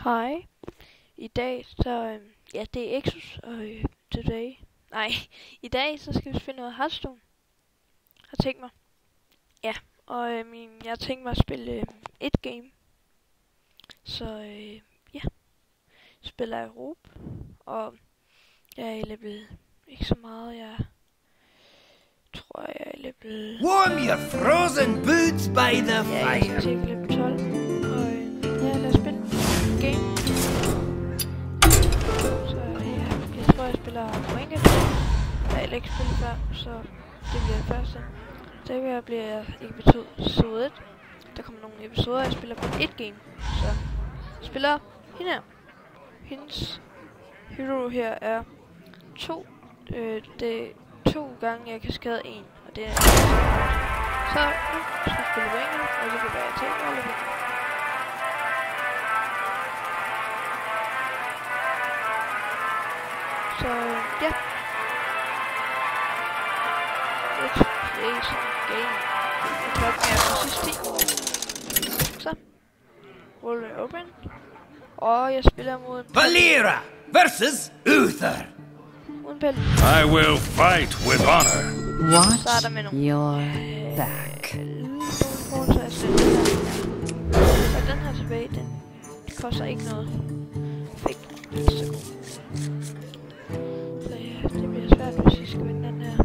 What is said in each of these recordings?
Hej. I dag så, ja, det er Exus og today. Nej, i dag så skal vi spille noget Hearthstone. Har tænkt mig. Ja, og jeg har tænkt mig at spille et game. Så ja, spiller jeg Europa, og jeg er i level ikke så meget. Jeg tror jeg er i level... Warm your frozen boots by the Ja, jeg fire. er til level 12. Og ja, lad os spille et game. Så ja, jeg tror jeg spiller Ranked. Jeg har ikke spillet før, så det bliver det første. Så her bliver jeg i episode 1. Der kommer nogle episoder, jeg spiller på et game. Så jeg spiller hende her. Hendes hero her er 2. Det er 2 gange jeg kan skade 1. Og det er så nu skal jeg spille Ranked, og så kan jeg til alle vinder. Så ja. Let's play some game. Jeg klokken er præcis 10. Så. World er open. Og jeg spiller mod Valera versus Uther. uden pæl. I will fight with honor. Starter med nogle Your back. så jeg slet den her. Og den her tilbage, den koster ikke noget. Fik den ikke så god. Så ja, det bliver svært, hvis I skal vinde den her.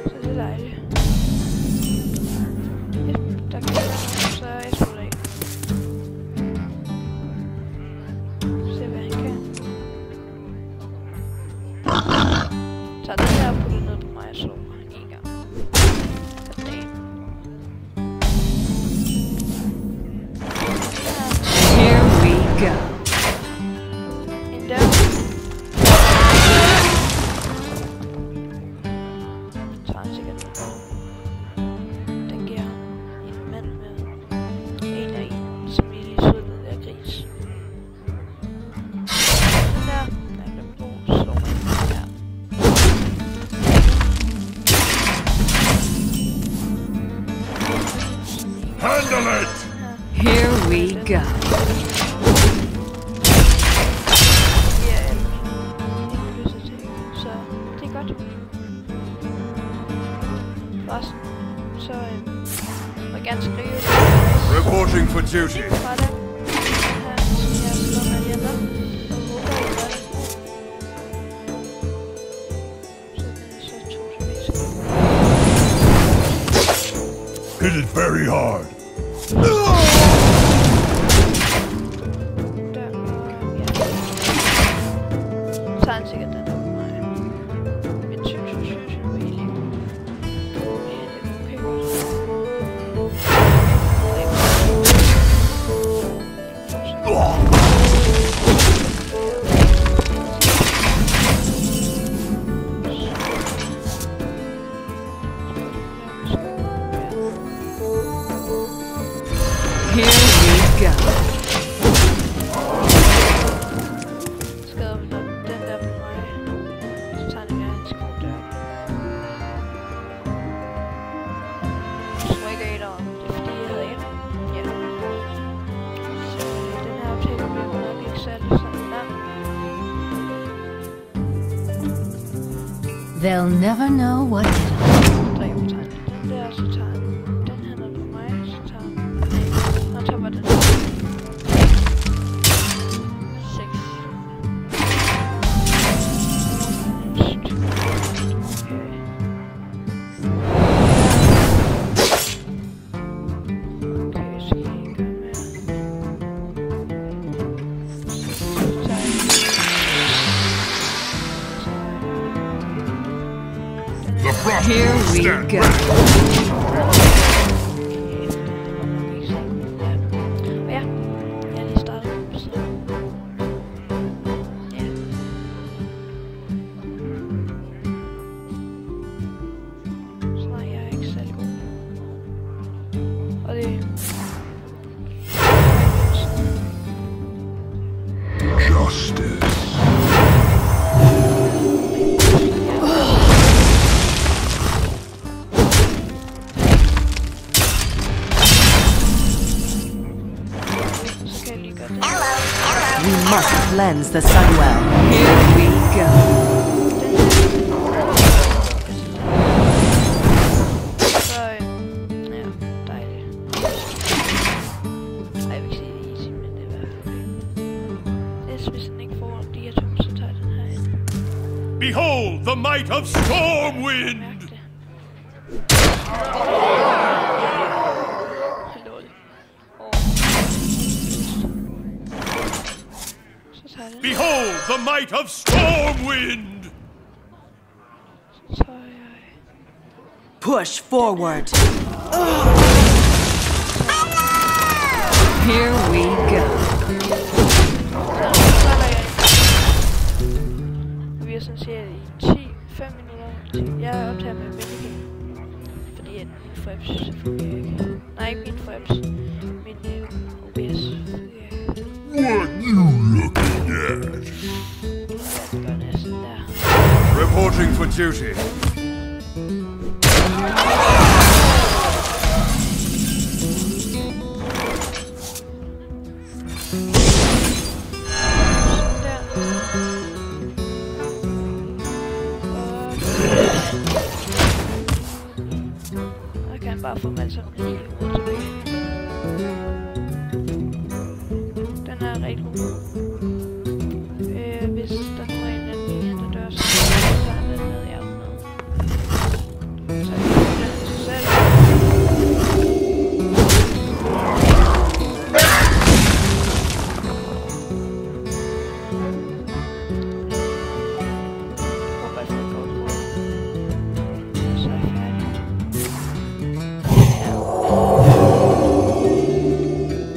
Så det er dejligt. Ja, der kan jeg så jeg slutter af. Se hvad han kan. Så den her og putter ned på mig, så en gang. Goddag. Here we go. En der. Tager han sikkert noget. Den giver en mand med en og en, som I lige så den der gris. Den der, der bliver god, slår mig der. Handle it! Here we go. Ja, indflydelse til, så det er godt. Forresten, så må jeg gerne skrive Reporting for duty. fra det. Her, som jeg slår med de andre. Og håber, I gør det. Så det er så 2 tilbage. Hit it very hard. Der, og ja. Så er han sikkert den op på mig. Men synes really. Ja, det er okay godt. Here we go. Skader vi nok den der på mig. Så tager jeg en sko der. Så må jeg ikke af derom. Det er fordi jeg havde en. Ja. Så den her optagelse bliver nok ikke særlig sådan lang. They'll never know what hit 'em. Der er jo tegn. Den der, så tager han den her ned på mig. Så tager han... Nej, han tager bare den her. 6. Okay, så kan jeg gøre med. Så tager The frost Here will we stand go. ready. Og ja, jeg er lige startet, så... Ja. Så nej, jeg er ikke særlig god. Og det... Justice. Så skal jeg lige gøre We must cleanse the Sunwell. Here we go. Så, ja, dejligt. Ej, jeg vil ikke sige det easy, men det er i hvert fald okay. Hvis den ikke får de her to, så tager den her ind. Behold the might of Stormwind! Mærk det. Lol. Så tager den. Behold the might of Stormwind! Så tager jeg... Push forward. Here we go. Vi er sådan cirka i 5 minutter. Jeg optager med Minecam. Fordi at min fraps fungerer ikke. Nej, ikke min fraps. Min OBS fungerer ikke. What you looking at? Det gør næsten der. Reporting for duty. Bare få mig altså lige ud tilbage. Den er rigtig god. Hvis der nu er en anden der dør, så tager den med i alt med. Så jeg kan den til selv. Håber jeg får et godt råd. Så er jeg færdig.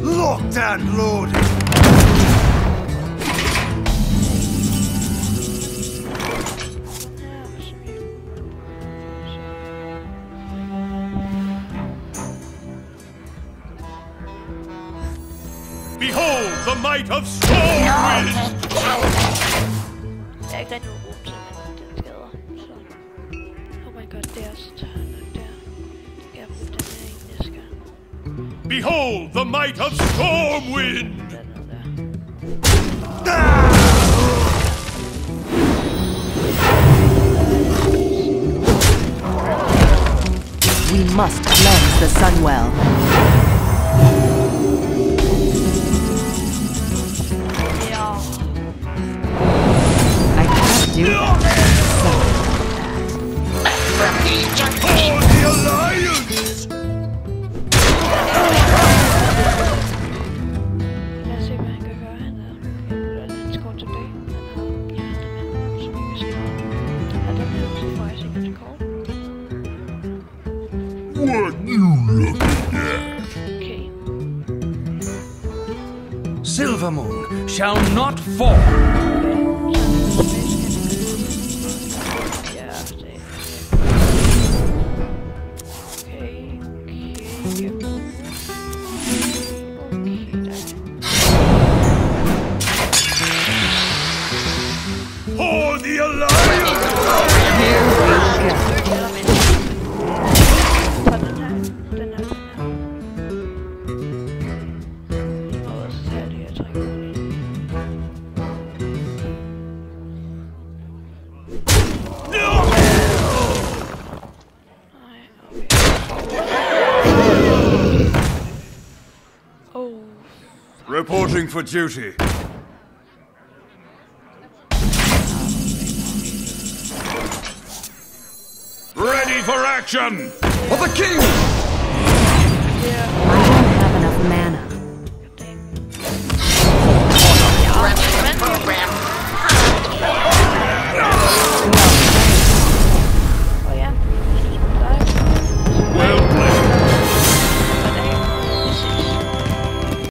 Locked and loaded. Behold the might of Stormwind! Jeg er ikke rigtig nogen rum til, men den skader. Så. Oh my god, det er så tørnet der. Jeg har brugt den her en næste gang. Behold the might of Stormwind! Den er der. We must cleanse the Sunwell. Ja. I can't do that. For the Alliance! Lad os se, hvad han kan gøre. Han er lidt kort tilbage. Han har hjertemænd, som vi kan se. Og den her også får jeg sikkert til kort. What you looking at? Okay. Silvermoon shall not fall. For the Alliance! Here we go. Reporting for duty. Ready for action! For the king! I don't have enough mana.